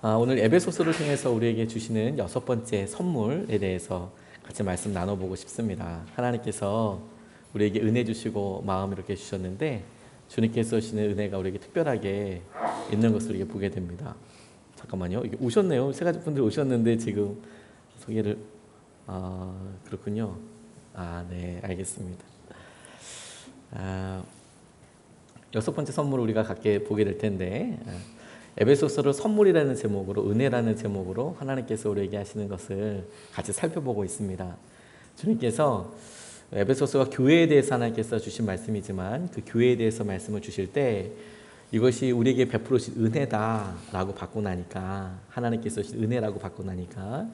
오늘 에베소서를 통해서 우리에게 주시는 6번째 선물에 대해서 같이 말씀 나눠보고 싶습니다. 하나님께서 우리에게 은혜 주시고 마음 이렇게 주셨는데 주님께서 주시는 은혜가 우리에게 특별하게 있는 것을 우리가 보게 됩니다. 잠깐만요. 이게 오셨네요. 세 가지 분들 오셨는데 지금 소개를 그렇군요. 네, 알겠습니다. 6번째 선물을 우리가 갖게 보게 될 텐데 에베소서를 선물이라는 제목으로 은혜라는 제목으로 하나님께서 우리에게 하시는 것을 같이 살펴보고 있습니다. 주님께서 에베소서가 교회에 대해서 하나님께서 주신 말씀이지만 그 교회에 대해서 말씀을 주실 때 이것이 우리에게 베풀어진 은혜다라고 받고 나니까 하나님께서 주신 은혜라고 받고 나니까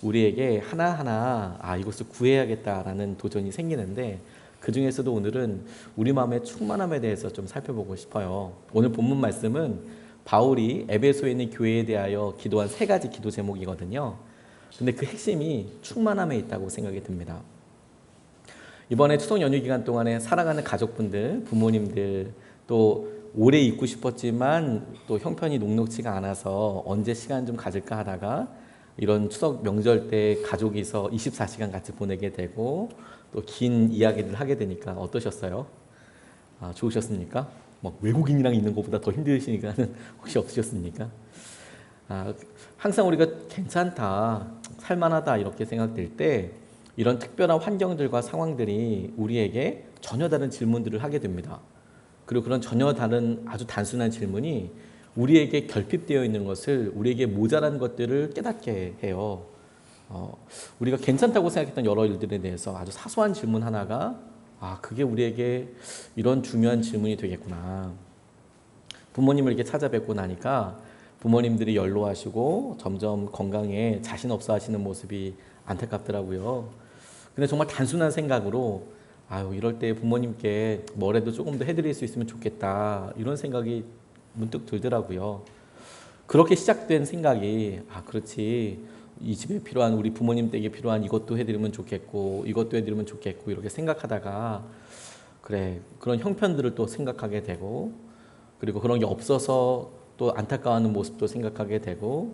우리에게 하나하나 이것을 구해야겠다라는 도전이 생기는데 그 중에서도 오늘은 우리 마음의 충만함에 대해서 좀 살펴보고 싶어요. 오늘 본문 말씀은 바울이 에베소에 있는 교회에 대하여 기도한 3가지 기도 제목이거든요. 근데 그 핵심이 충만함에 있다고 생각이 듭니다. 이번에 추석 연휴 기간 동안에 사랑하는 가족분들, 부모님들, 또 오래 있고 싶었지만 또 형편이 녹록지가 않아서 언제 시간 좀 가질까 하다가 이런 추석 명절 때 가족이서 24시간 같이 보내게 되고 또 긴 이야기를 하게 되니까 어떠셨어요? 좋으셨습니까? 외국인이랑 있는 것보다 더 힘드시니까는 혹시 없으셨습니까? 항상 우리가 괜찮다, 살만하다 이렇게 생각될 때 이런 특별한 환경들과 상황들이 우리에게 전혀 다른 질문들을 하게 됩니다. 그리고 그런 전혀 다른 아주 단순한 질문이 우리에게 결핍되어 있는 것을, 우리에게 모자란 것들을 깨닫게 해요. 우리가 괜찮다고 생각했던 여러 일들에 대해서 아주 사소한 질문 하나가 그게 우리에게 이런 중요한 질문이 되겠구나. 부모님을 이렇게 찾아뵙고 나니까 부모님들이 연로하시고 점점 건강에 자신 없어 하시는 모습이 안타깝더라고요. 근데 정말 단순한 생각으로 이럴 때 부모님께 뭐라도 조금 더 해드릴 수 있으면 좋겠다 이런 생각이 문득 들더라고요. 그렇게 시작된 생각이 그렇지, 이 집에 필요한, 우리 부모님 댁에 필요한 이것도 해드리면 좋겠고 이것도 해드리면 좋겠고 이렇게 생각하다가 그래, 그런 형편들을 또 생각하게 되고 그리고 그런 게 없어서 또 안타까워하는 모습도 생각하게 되고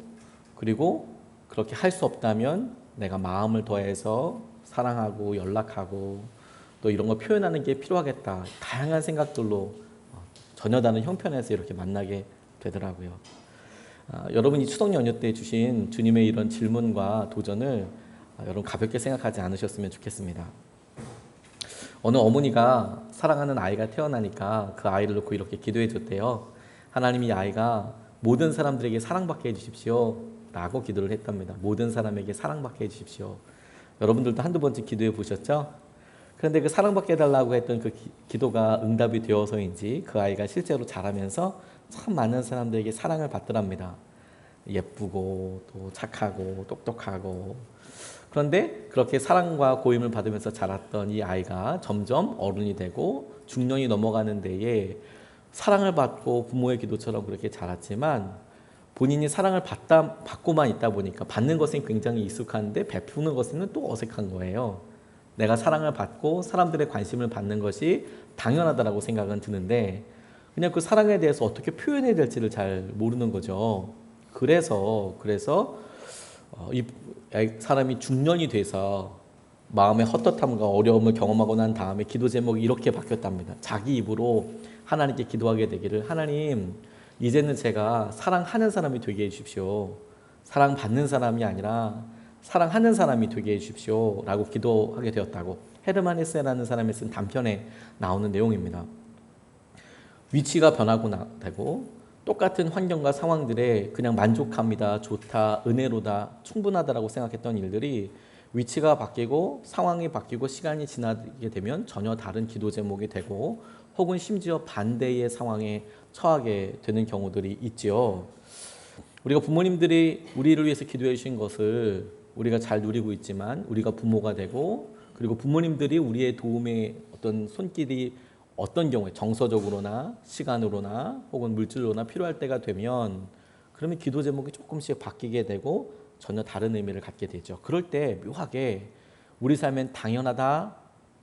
그리고 그렇게 할 수 없다면 내가 마음을 더해서 사랑하고 연락하고 또 이런 거 표현하는 게 필요하겠다. 다양한 생각들로 전혀 다른 형편에서 이렇게 만나게 되더라고요. 여러분이 추석 연휴 때 주신 주님의 이런 질문과 도전을 여러분 가볍게 생각하지 않으셨으면 좋겠습니다. 어느 어머니가 사랑하는 아이가 태어나니까 그 아이를 놓고 이렇게 기도해 줬대요. 하나님이 아이가 모든 사람들에게 사랑받게 해주십시오 라고 기도를 했답니다. 모든 사람에게 사랑받게 해주십시오. 여러분들도 한두 번쯤 기도해 보셨죠? 그런데 그 사랑받게 해달라고 했던 그 기도가 응답이 되어서인지 그 아이가 실제로 자라면서 참 많은 사람들에게 사랑을 받더랍니다. 예쁘고 또 착하고 똑똑하고. 그런데 그렇게 사랑과 고임을 받으면서 자랐던 이 아이가 점점 어른이 되고 중년이 넘어가는 데에 사랑을 받고 부모의 기도처럼 그렇게 자랐지만 본인이 사랑을 받고만 있다 보니까 받는 것은 굉장히 익숙한데 베푸는 것은 또 어색한 거예요. 내가 사랑을 받고 사람들의 관심을 받는 것이 당연하다고 생각은 드는데 그냥 그 사랑에 대해서 어떻게 표현해야 될지를 잘 모르는 거죠. 그래서 이 사람이 중년이 돼서 마음의 헛헛함과 어려움을 경험하고 난 다음에 기도 제목이 이렇게 바뀌었답니다. 자기 입으로 하나님께 기도하게 되기를, 하나님, 이제는 제가 사랑하는 사람이 되게 해주십시오. 사랑받는 사람이 아니라 사랑하는 사람이 되게 해주십시오 라고 기도하게 되었다고 헤르만 헤세라는 사람이 쓴 단편에 나오는 내용입니다. 위치가 변하고 되고 똑같은 환경과 상황들에 그냥 만족합니다, 좋다, 은혜로다, 충분하다라고 생각했던 일들이 위치가 바뀌고 상황이 바뀌고 시간이 지나게 되면 전혀 다른 기도 제목이 되고 혹은 심지어 반대의 상황에 처하게 되는 경우들이 있지요. 우리가 부모님들이 우리를 위해서 기도해 주신 것을 우리가 잘 누리고 있지만 우리가 부모가 되고 그리고 부모님들이 우리의 도움의 어떤 손길이 어떤 경우에 정서적으로나 시간으로나 혹은 물질로나 필요할 때가 되면 그러면 기도 제목이 조금씩 바뀌게 되고 전혀 다른 의미를 갖게 되죠. 그럴 때 묘하게 우리 삶엔 당연하다,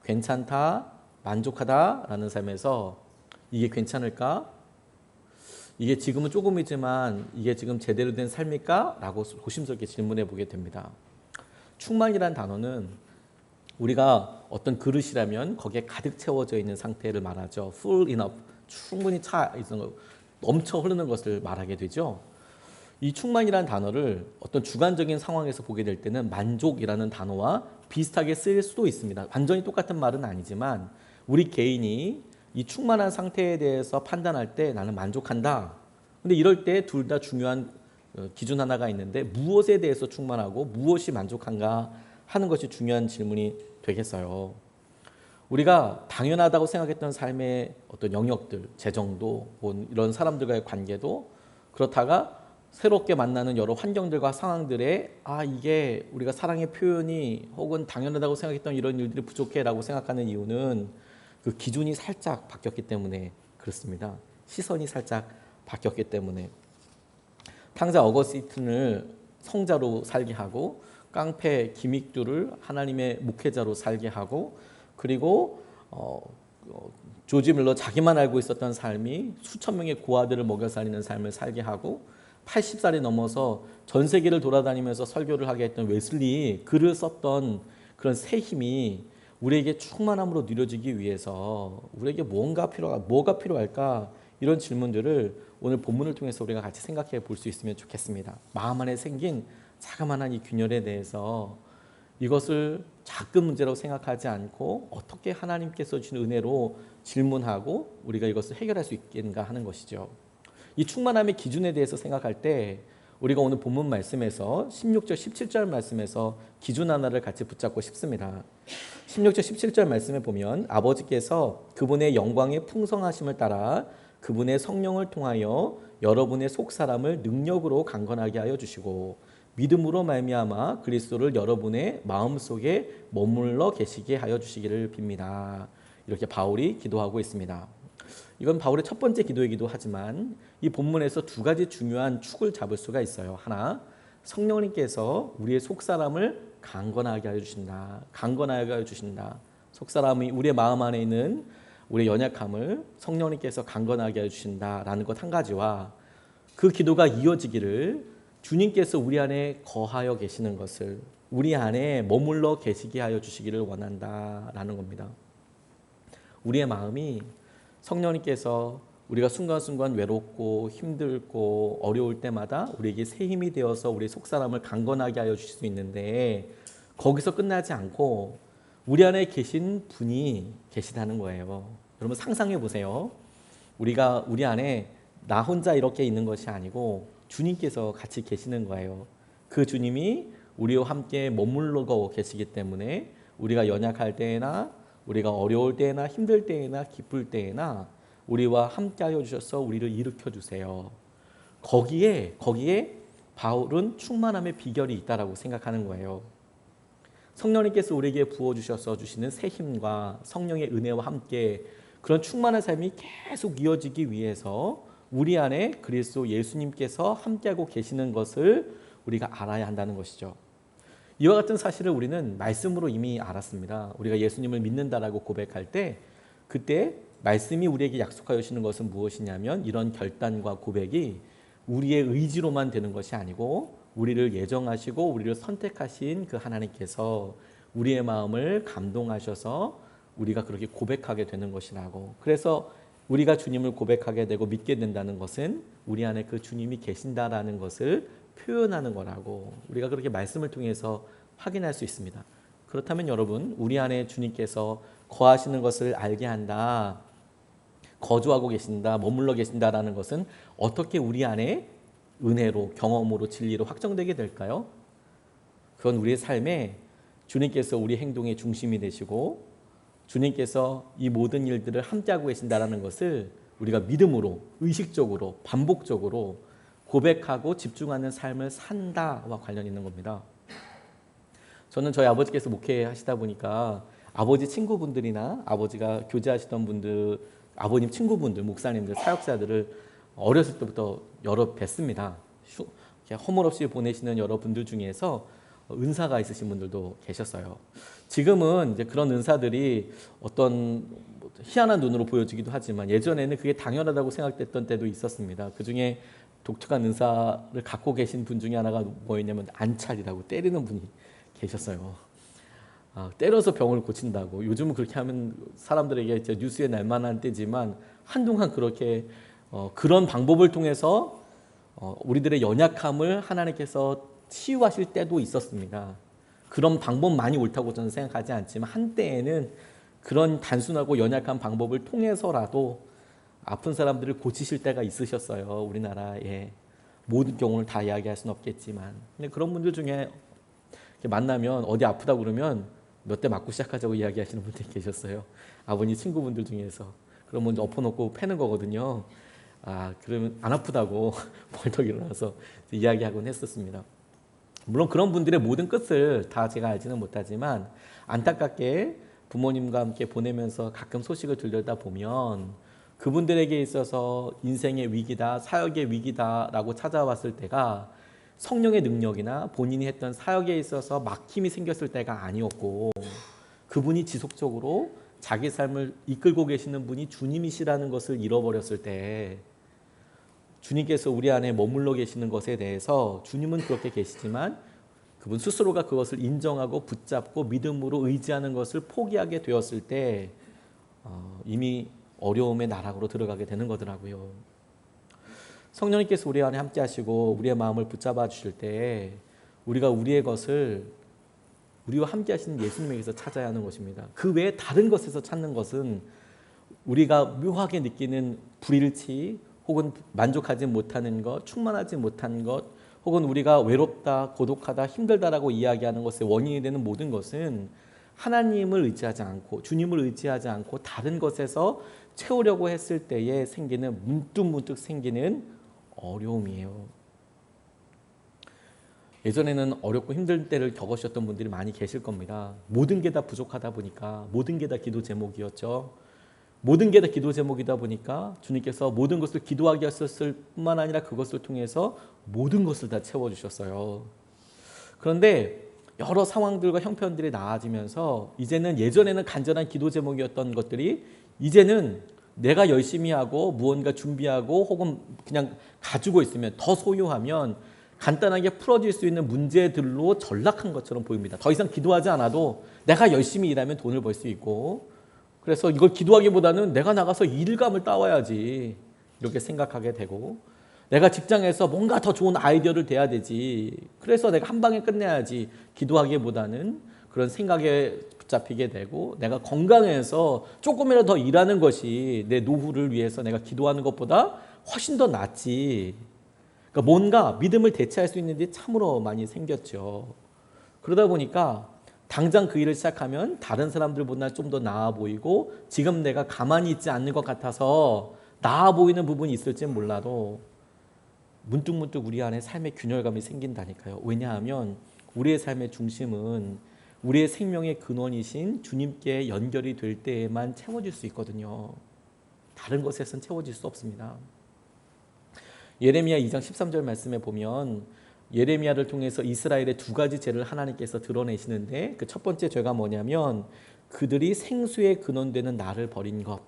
괜찮다, 만족하다라는 삶에서 이게 괜찮을까? 이게 지금은 조금이지만 이게 지금 제대로 된 삶일까? 라고 조심스럽게 질문해 보게 됩니다. 충만이란 단어는 우리가 어떤 그릇이라면 거기에 가득 채워져 있는 상태를 말하죠. full enough, 충분히 차 있는 거, 넘쳐 흐르는 것을 말하게 되죠. 이 충만이라는 단어를 어떤 주관적인 상황에서 보게 될 때는 만족이라는 단어와 비슷하게 쓰일 수도 있습니다. 완전히 똑같은 말은 아니지만 우리 개인이 이 충만한 상태에 대해서 판단할 때 나는 만족한다. 근데 이럴 때 둘 다 중요한 기준 하나가 있는데 무엇에 대해서 충만하고 무엇이 만족한가 하는 것이 중요한 질문이 되겠어요. 우리가 당연하다고 생각했던 삶의 어떤 영역들, 재정도, 이런 사람들과의 관계도 그렇다가 새롭게 만나는 여러 환경들과 상황들에 이게 우리가 사랑의 표현이 혹은 당연하다고 생각했던 이런 일들이 부족해라고 생각하는 이유는 그 기준이 살짝 바뀌었기 때문에 그렇습니다. 시선이 살짝 바뀌었기 때문에 탕자 어거스틴을 성자로 살게 하고 깡패 기믹두를 하나님의 목회자로 살게 하고 그리고 조지 밀러 자기만 알고 있었던 삶이 수천 명의 고아들을 먹여 살리는 삶을 살게 하고 80살이 넘어서 전 세계를 돌아다니면서 설교를 하게 했던 웨슬리 글을 썼던 그런 새 힘이 우리에게 충만함으로 누려지기 위해서 우리에게 뭐가 필요할까? 이런 질문들을 오늘 본문을 통해서 우리가 같이 생각해 볼 수 있으면 좋겠습니다. 마음 안에 생긴 자그마한 이 균열에 대해서 이것을 작은 문제라고 생각하지 않고 어떻게 하나님께서 주신 은혜로 질문하고 우리가 이것을 해결할 수 있겠는가 하는 것이죠. 이 충만함의 기준에 대해서 생각할 때 우리가 오늘 본문 말씀에서 16절 17절 말씀에서 기준 하나를 같이 붙잡고 싶습니다. 16절 17절 말씀에 보면 아버지께서 그분의 영광의 풍성하심을 따라 그분의 성령을 통하여 여러분의 속사람을 능력으로 강건하게 하여 주시고 믿음으로 말미암아 그리스도를 여러분의 마음속에 머물러 계시게 하여 주시기를 빕니다. 이렇게 바울이 기도하고 있습니다. 이건 바울의 첫 번째 기도이기도 하지만 이 본문에서 두 가지 중요한 축을 잡을 수가 있어요. 하나, 성령님께서 우리의 속사람을 강건하게 하여 주신다. 강건하게 하여 주신다. 속사람이 우리의 마음 안에 있는 우리의 연약함을 성령님께서 강건하게 하여 주신다라는 것 한 가지와 그 기도가 이어지기를 주님께서 우리 안에 거하여 계시는 것을 우리 안에 머물러 계시게 하여 주시기를 원한다라는 겁니다. 우리의 마음이 성령님께서 우리가 순간순간 외롭고 힘들고 어려울 때마다 우리에게 새 힘이 되어서 우리 속사람을 강건하게 하여 주실 수 있는데 거기서 끝나지 않고 우리 안에 계신 분이 계시다는 거예요. 여러분 상상해 보세요. 우리가 우리 안에 나 혼자 이렇게 있는 것이 아니고 주님께서 같이 계시는 거예요. 그 주님이 우리와 함께 머물러 계시기 때문에 우리가 연약할 때나 우리가 어려울 때나 힘들 때나 기쁠 때나 우리와 함께 하여 주셔서 우리를 일으켜 주세요. 거기에 바울은 충만함의 비결이 있다라고 생각하는 거예요. 성령님께서 우리에게 부어주셔서 주시는 새 힘과 성령의 은혜와 함께 그런 충만한 삶이 계속 이어지기 위해서 우리 안에 그리스도 예수님께서 함께하고 계시는 것을 우리가 알아야 한다는 것이죠. 이와 같은 사실을 우리는 말씀으로 이미 알았습니다. 우리가 예수님을 믿는다라고 고백할 때 그때 말씀이 우리에게 약속하여 주시는 것은 무엇이냐면 이런 결단과 고백이 우리의 의지로만 되는 것이 아니고 우리를 예정하시고 우리를 선택하신 그 하나님께서 우리의 마음을 감동하셔서 우리가 그렇게 고백하게 되는 것이라고. 그래서 우리가 주님을 고백하게 되고 믿게 된다는 것은 우리 안에 그 주님이 계신다라는 것을 표현하는 거라고 우리가 그렇게 말씀을 통해서 확인할 수 있습니다. 그렇다면 여러분 우리 안에 주님께서 거하시는 것을 알게 한다. 거주하고 계신다. 머물러 계신다라는 것은 어떻게 우리 안에 은혜로 경험으로 진리로 확정되게 될까요? 그건 우리의 삶에 주님께서 우리 행동의 중심이 되시고 주님께서 이 모든 일들을 함께하고 계신다는 것을 우리가 믿음으로 의식적으로 반복적으로 고백하고 집중하는 삶을 산다와 관련 있는 겁니다. 저는 저희 아버지께서 목회하시다 보니까 아버지 친구분들이나 아버지가 교제하시던 분들, 아버님 친구분들, 목사님들, 사역자들을 어렸을 때부터 여러 뵀습니다. 허물없이 보내시는 여러분들 중에서 은사가 있으신 분들도 계셨어요. 지금은 이제 그런 은사들이 어떤 희한한 눈으로 보여지기도 하지만 예전에는 그게 당연하다고 생각됐던 때도 있었습니다. 그 중에 독특한 은사를 갖고 계신 분 중에 하나가 뭐였냐면 안찰이라고 때리는 분이 계셨어요. 때려서 병을 고친다고. 요즘은 그렇게 하면 사람들에게 이제 뉴스에 날 만한 때지만 한동안 그렇게 그런 방법을 통해서 우리들의 연약함을 하나님께서 치유하실 때도 있었습니다. 그런 방법 많이 옳다고 저는 생각하지 않지만 한때에는 그런 단순하고 연약한 방법을 통해서라도 아픈 사람들을 고치실 때가 있으셨어요. 우리나라에. 모든 경우를 다 이야기할 수는 없겠지만. 근데 그런 분들 중에 만나면 어디 아프다고 그러면 몇 대 맞고 시작하자고 이야기하시는 분들이 계셨어요. 아버님 친구분들 중에서. 그러면 엎어놓고 패는 거거든요. 그러면 안 아프다고 벌떡 일어나서 이야기하곤 했었습니다. 물론 그런 분들의 모든 끝을 다 제가 알지는 못하지만 안타깝게 부모님과 함께 보내면서 가끔 소식을 들려다 보면 그분들에게 있어서 인생의 위기다, 사역의 위기다라고 찾아왔을 때가 성령의 능력이나 본인이 했던 사역에 있어서 막힘이 생겼을 때가 아니었고 그분이 지속적으로 자기 삶을 이끌고 계시는 분이 주님이시라는 것을 잃어버렸을 때 주님께서 우리 안에 머물러 계시는 것에 대해서 주님은 그렇게 계시지만 그분 스스로가 그것을 인정하고 붙잡고 믿음으로 의지하는 것을 포기하게 되었을 때 이미 어려움의 나락으로 들어가게 되는 거더라고요. 성령님께서 우리 안에 함께 하시고 우리의 마음을 붙잡아 주실 때 우리가 우리의 것을 우리와 함께 하시는 예수님에게서 찾아야 하는 것입니다. 그 외에 다른 것에서 찾는 것은 우리가 묘하게 느끼는 불일치 혹은 만족하지 못하는 것, 충만하지 못한 것 혹은 우리가 외롭다, 고독하다, 힘들다라고 이야기하는 것의 원인이 되는 모든 것은 하나님을 의지하지 않고 주님을 의지하지 않고 다른 것에서 채우려고 했을 때에 생기는 문득문득 생기는 어려움이에요. 예전에는 어렵고 힘들 때를 겪으셨던 분들이 많이 계실 겁니다. 모든 게 다 부족하다 보니까 모든 게 다 기도 제목이었죠. 모든 게 다 기도 제목이다 보니까 주님께서 모든 것을 기도하게 하셨을 뿐만 아니라 그것을 통해서 모든 것을 다 채워주셨어요. 그런데 여러 상황들과 형편들이 나아지면서 이제는 예전에는 간절한 기도 제목이었던 것들이 이제는 내가 열심히 하고 무언가 준비하고 혹은 그냥 가지고 있으면 더 소유하면 간단하게 풀어질 수 있는 문제들로 전락한 것처럼 보입니다. 더 이상 기도하지 않아도 내가 열심히 일하면 돈을 벌 수 있고 그래서 이걸 기도하기보다는 내가 나가서 일감을 따와야지 이렇게 생각하게 되고 내가 직장에서 뭔가 더 좋은 아이디어를 대야 되지 그래서 내가 한 방에 끝내야지 기도하기보다는 그런 생각에 붙잡히게 되고 내가 건강해서 조금이라도 더 일하는 것이 내 노후를 위해서 내가 기도하는 것보다 훨씬 더 낫지. 그러니까 뭔가 믿음을 대체할 수 있는 일이 참으로 많이 생겼죠. 그러다 보니까 당장 그 일을 시작하면 다른 사람들보다 좀 더 나아 보이고 지금 내가 가만히 있지 않는 것 같아서 나아 보이는 부분이 있을지는 몰라도 문득문득 우리 안에 삶의 균열감이 생긴다니까요. 왜냐하면 우리의 삶의 중심은 우리의 생명의 근원이신 주님께 연결이 될 때에만 채워질 수 있거든요. 다른 것에선 채워질 수 없습니다. 예레미야 2장 13절 말씀에 보면 예레미야를 통해서 이스라엘의 두 가지 죄를 하나님께서 드러내시는데 그 첫 번째 죄가 뭐냐면 그들이 생수의 근원되는 나를 버린 것,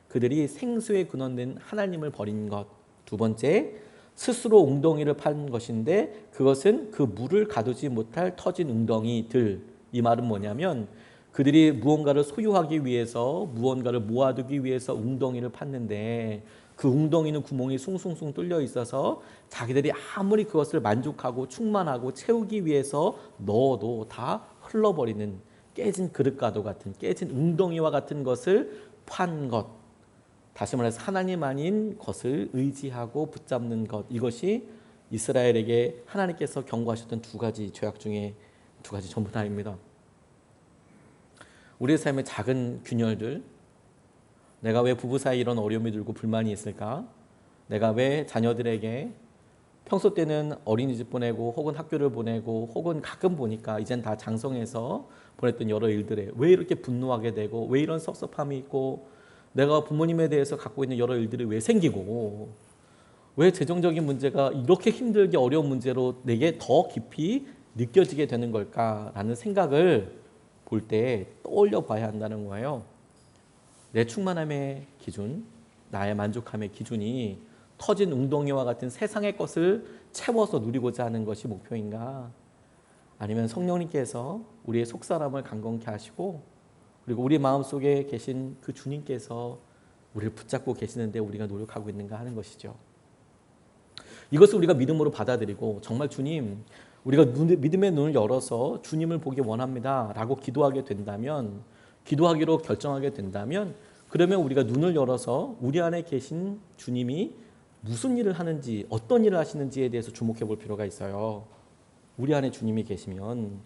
그들이 생수의 근원된 하나님을 버린 것. 두 번째, 스스로 웅덩이를 판 것인데 그것은 그 물을 가두지 못할 터진 웅덩이들. 이 말은 뭐냐면 그들이 무언가를 소유하기 위해서 무언가를 모아두기 위해서 웅덩이를 팠는데 그 웅덩이는 구멍이 숭숭숭 뚫려 있어서 자기들이 아무리 그것을 만족하고 충만하고 채우기 위해서 넣어도 다 흘러버리는 깨진 그릇과도 같은 깨진 웅덩이와 같은 것을 판 것. 다시 말해서 하나님 아닌 것을 의지하고 붙잡는 것. 이것이 이스라엘에게 하나님께서 경고하셨던 두 가지 죄악 중에 두 가지 전부 다입니다. 우리의 삶의 작은 균열들, 내가 왜 부부 사이 이런 어려움이 들고 불만이 있을까? 내가 왜 자녀들에게 평소 때는 어린이집 보내고 혹은 학교를 보내고 혹은 가끔 보니까 이젠 다 장성해서 보냈던 여러 일들에 왜 이렇게 분노하게 되고 왜 이런 섭섭함이 있고 내가 부모님에 대해서 갖고 있는 여러 일들이 왜 생기고 왜 재정적인 문제가 이렇게 힘들게 어려운 문제로 내게 더 깊이 느껴지게 되는 걸까라는 생각을 볼 때 떠올려 봐야 한다는 거예요. 내 충만함의 기준, 나의 만족함의 기준이 터진 웅덩이와 같은 세상의 것을 채워서 누리고자 하는 것이 목표인가? 아니면 성령님께서 우리의 속사람을 강건케 하시고 그리고 우리 마음속에 계신 그 주님께서 우리를 붙잡고 계시는데 우리가 노력하고 있는가 하는 것이죠. 이것을 우리가 믿음으로 받아들이고 정말 주님, 우리가 믿음의 눈을 열어서 주님을 보기 원합니다 라고 기도하게 된다면, 기도하기로 결정하게 된다면, 그러면 우리가 눈을 열어서 우리 안에 계신 주님이 무슨 일을 하는지, 어떤 일을 하시는지에 대해서 주목해 볼 필요가 있어요. 우리 안에 주님이 계시면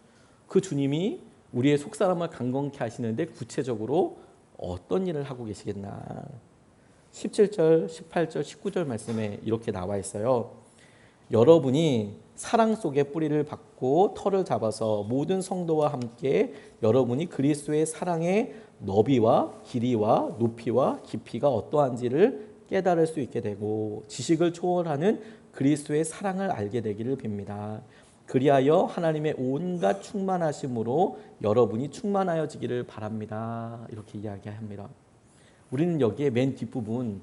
그 주님이 우리의 속사람을 강건케 하시는데 구체적으로 어떤 일을 하고 계시겠나. 17절, 18절, 19절 말씀에 이렇게 나와 있어요. 여러분이 사랑 속에 뿌리를 박고 털을 잡아서 모든 성도와 함께 여러분이 그리스도의 사랑의 너비와 길이와 높이와 깊이가 어떠한지를 깨달을 수 있게 되고 지식을 초월하는 그리스도의 사랑을 알게 되기를 빕니다. 그리하여 하나님의 온갖 충만하심으로 여러분이 충만하여지기를 바랍니다. 이렇게 이야기합니다. 우리는 여기에 맨 뒷부분,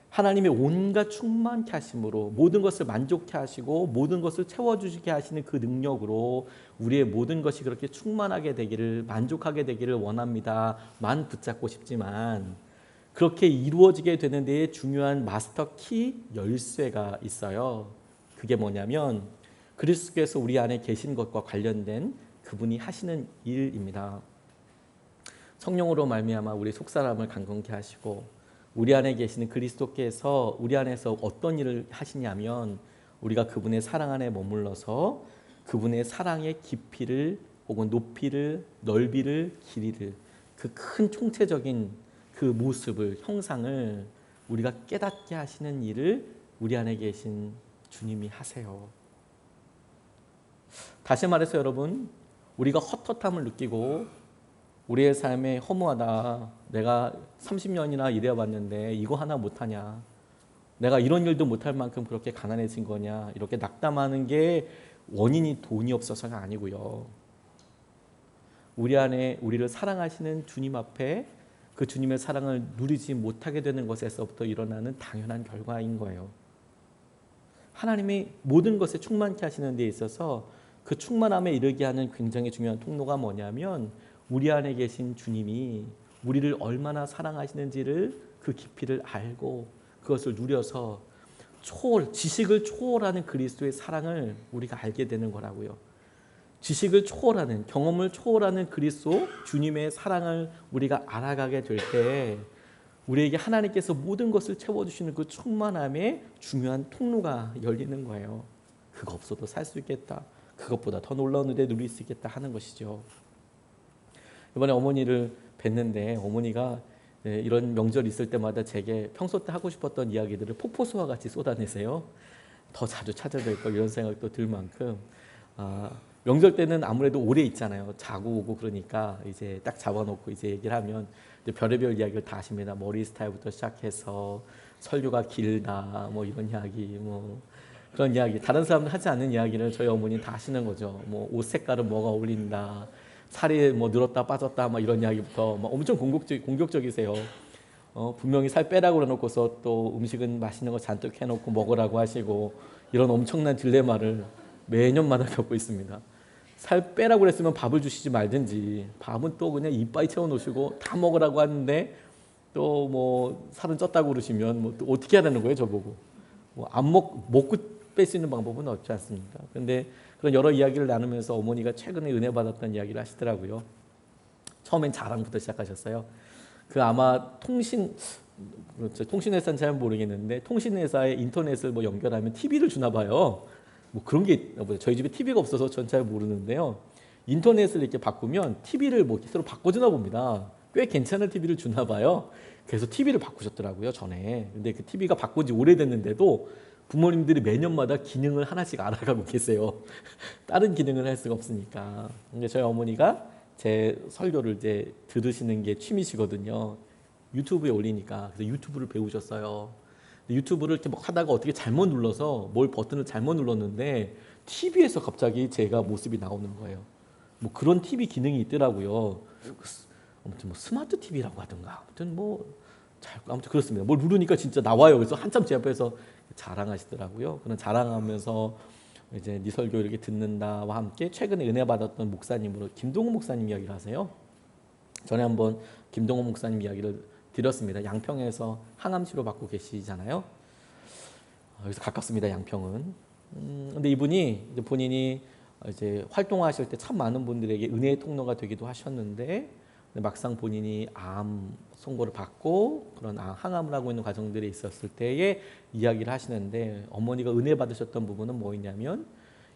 하나님의 온갖 충만케 하심으로 모든 것을 만족케 하시고 모든 것을 채워주시게 하시는 그 능력으로 우리의 모든 것이 그렇게 충만하게 되기를, 만족하게 되기를 원합니다 만 붙잡고 싶지만, 그렇게 이루어지게 되는 데에 중요한 마스터 키 열쇠가 있어요. 그게 뭐냐면 그리스도께서 우리 안에 계신 것과 관련된 그분이 하시는 일입니다. 성령으로 말미암아 우리 속사람을 강건케 하시고 우리 안에 계시는 그리스도께서 우리 안에서 어떤 일을 하시냐면, 우리가 그분의 사랑 안에 머물러서 그분의 사랑의 깊이를 혹은 높이를, 넓이를, 길이를, 그 큰 총체적인 그 모습을, 형상을 우리가 깨닫게 하시는 일을 우리 안에 계신 주님이 하세요. 다시 말해서 여러분, 우리가 헛헛함을 느끼고 우리의 삶에 허무하다, 내가 30년이나 일해봤는데 이거 하나 못하냐, 내가 이런 일도 못할 만큼 그렇게 가난해진 거냐, 이렇게 낙담하는 게 원인이 돈이 없어서가 아니고요. 우리 안에 우리를 사랑하시는 주님 앞에 그 주님의 사랑을 누리지 못하게 되는 것에서부터 일어나는 당연한 결과인 거예요. 하나님이 모든 것에 충만케 하시는 데 있어서 그 충만함에 이르게 하는 굉장히 중요한 통로가 뭐냐면, 우리 안에 계신 주님이 우리를 얼마나 사랑하시는지를, 그 깊이를 알고 그것을 누려서 지식을 초월하는 그리스도의 사랑을 우리가 알게 되는 거라고요. 지식을 초월하는, 경험을 초월하는 그리스도 주님의 사랑을 우리가 알아가게 될 때 우리에게 하나님께서 모든 것을 채워주시는 그 충만함의 중요한 통로가 열리는 거예요. 그거 없어도 살 수 있겠다, 그것보다 더 놀라운 은혜 누릴 수 있겠다 하는 것이죠. 이번에 어머니를 뵀는데 어머니가 이런 명절 있을 때마다 제게 평소 때 하고 싶었던 이야기들을 폭포수와 같이 쏟아내세요. 더 자주 찾아뵐 걸, 이런 생각도 들 만큼 명절 때는 아무래도 오래 있잖아요. 자고 오고 그러니까 이제 딱 잡아놓고 이제 얘기를 하면 이제 별의별 이야기를 다 하십니다. 머리 스타일부터 시작해서 설교가 길다, 뭐 이런 이야기, 뭐 그런 이야기, 다른 사람들 하지 않는 이야기를 저희 어머니는 다 하시는 거죠. 뭐 옷 색깔은 뭐가 어울린다, 살이 뭐 늘었다 빠졌다, 막 이런 이야기부터 막 엄청 공격적이세요. 분명히 살 빼라고 그래놓고서 또 음식은 맛있는 거 잔뜩 해놓고 먹으라고 하시고, 이런 엄청난 딜레마를 매년마다 겪고 있습니다. 살 빼라고 그랬으면 밥을 주시지 말든지, 밥은 또 그냥 이빨 채워놓으시고 다 먹으라고 하는데 또 뭐 살은 쪘다고 그러시면 뭐 또 어떻게 해야 되는 거예요, 저보고. 뭐 안 먹고 뺄 수 있는 방법은 없지 않습니까? 근데 그런 여러 이야기를 나누면서 어머니가 최근에 은혜 받았던 이야기를 하시더라고요. 처음엔 자랑부터 시작하셨어요. 그 아마 통신회사는 잘 모르겠는데 통신회사에 인터넷을 뭐 연결하면 TV를 주나 봐요. 뭐 그런 게, 저희 집에 TV가 없어서 전 잘 모르는데요. 인터넷을 이렇게 바꾸면 TV를 뭐 새로 바꿔주나 봅니다. 꽤 괜찮은 TV를 주나 봐요. 그래서 TV를 바꾸셨더라고요, 전에. 근데 그 TV가 바꾼 지 오래됐는데도 부모님들이 매년마다 기능을 하나씩 알아가고 계세요. 다른 기능을 할 수가 없으니까. 근데 저희 어머니가 제 설교를 이제 들으시는 게 취미시거든요. 유튜브에 올리니까. 그래서 유튜브를 배우셨어요. 유튜브를 이렇게 막 하다가 어떻게 잘못 눌러서 버튼을 잘못 눌렀는데 TV에서 갑자기 제가 모습이 나오는 거예요. 뭐 그런 TV 기능이 있더라고요. 아무튼 뭐 스마트 TV라고 하던가 아무튼 아무튼 그렇습니다. 뭘 누르니까 진짜 나와요. 그래서 한참 제 앞에서 자랑하시더라고요. 그런 자랑하면서 이제 네 설교 이렇게 듣는다와 함께 최근에 은혜 받았던 목사님으로 김동호 목사님 이야기를 하세요. 전에 한번 김동호 목사님 이야기를 드렸습니다. 양평에서 항암 치료 받고 계시잖아요. 여기서 가깝습니다. 양평은. 근데 이분이 이제 본인이 이제 활동하실 때 참 많은 분들에게 은혜의 통로가 되기도 하셨는데 막상 본인이 암 선고를 받고 그런 항암을 하고 있는 과정들이 있었을 때에 이야기를 하시는데 어머니가 은혜 받으셨던 부분은 뭐였냐면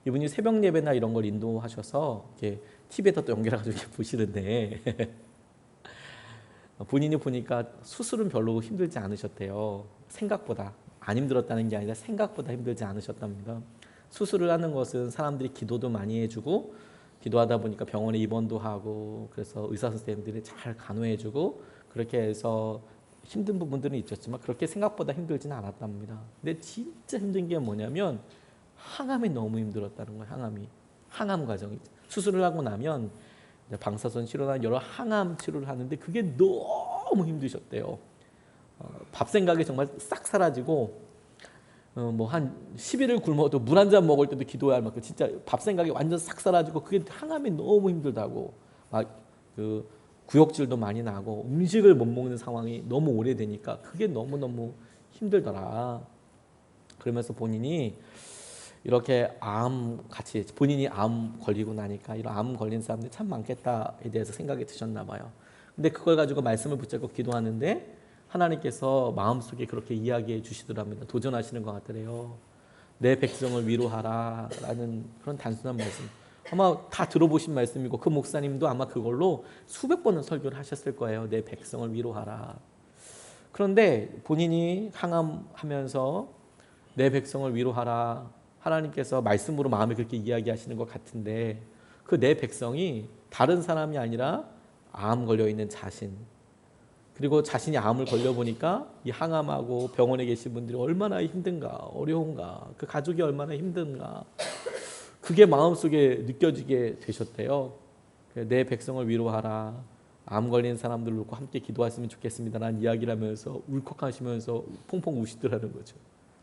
이분이 새벽 예배나 이런 걸 인도하셔서 이렇게 TV에다 또 연결해가지고 이렇게 보시는데 본인이 보니까 수술은 별로 힘들지 않으셨대요. 생각보다 안 힘들었다는 게 아니라 생각보다 힘들지 않으셨답니다. 수술을 하는 것은 사람들이 기도도 많이 해주고 기도하다 보니까 병원에 입원도 하고 그래서 의사 선생님들이 잘 간호해주고 그렇게 해서 힘든 부분들은 있었지만 그렇게 생각보다 힘들지는 않았답니다. 근데 진짜 힘든 게 뭐냐면 항암이 너무 힘들었다는 거예요. 항암 과정이 수술을 하고 나면 방사선 치료나 여러 항암 치료를 하는데 그게 너무 힘드셨대요. 밥 생각이 정말 싹 사라지고 뭐 한 10일을 굶어도 물 한 잔 먹을 때도 기도해야 할 만큼 진짜 밥 생각이 완전 싹 사라지고 그게 항암이 너무 힘들다고 막 그 구역질도 많이 나고 음식을 못 먹는 상황이 너무 오래되니까 그게 너무너무 힘들더라. 그러면서 본인이 이렇게 본인이 암 걸리고 나니까 이런 암 걸린 사람들이 참 많겠다에 대해서 생각이 드셨나 봐요. 근데 그걸 가지고 말씀을 붙잡고 기도하는데 하나님께서 마음속에 그렇게 이야기해 주시더랍니다. 도전하시는 것 같더래요. 내 백성을 위로하라 라는 그런 단순한 말씀. 아마 다 들어보신 말씀이고 그 목사님도 아마 그걸로 수백 번은 설교를 하셨을 거예요. 내 백성을 위로하라. 그런데 본인이 항암하면서 내 백성을 위로하라. 하나님께서 말씀으로 마음에 그렇게 이야기하시는 것 같은데 그 내 백성이 다른 사람이 아니라 암 걸려있는 자신 그리고 자신이 암을 걸려보니까 이 항암하고 병원에 계신 분들이 얼마나 힘든가 어려운가 그 가족이 얼마나 힘든가 그게 마음속에 느껴지게 되셨대요. 내 백성을 위로하라. 암 걸린 사람들을 놓고 함께 기도했으면 좋겠습니다 라는 이야기를 하면서 울컥하시면서 퐁퐁 우시더라는 거죠.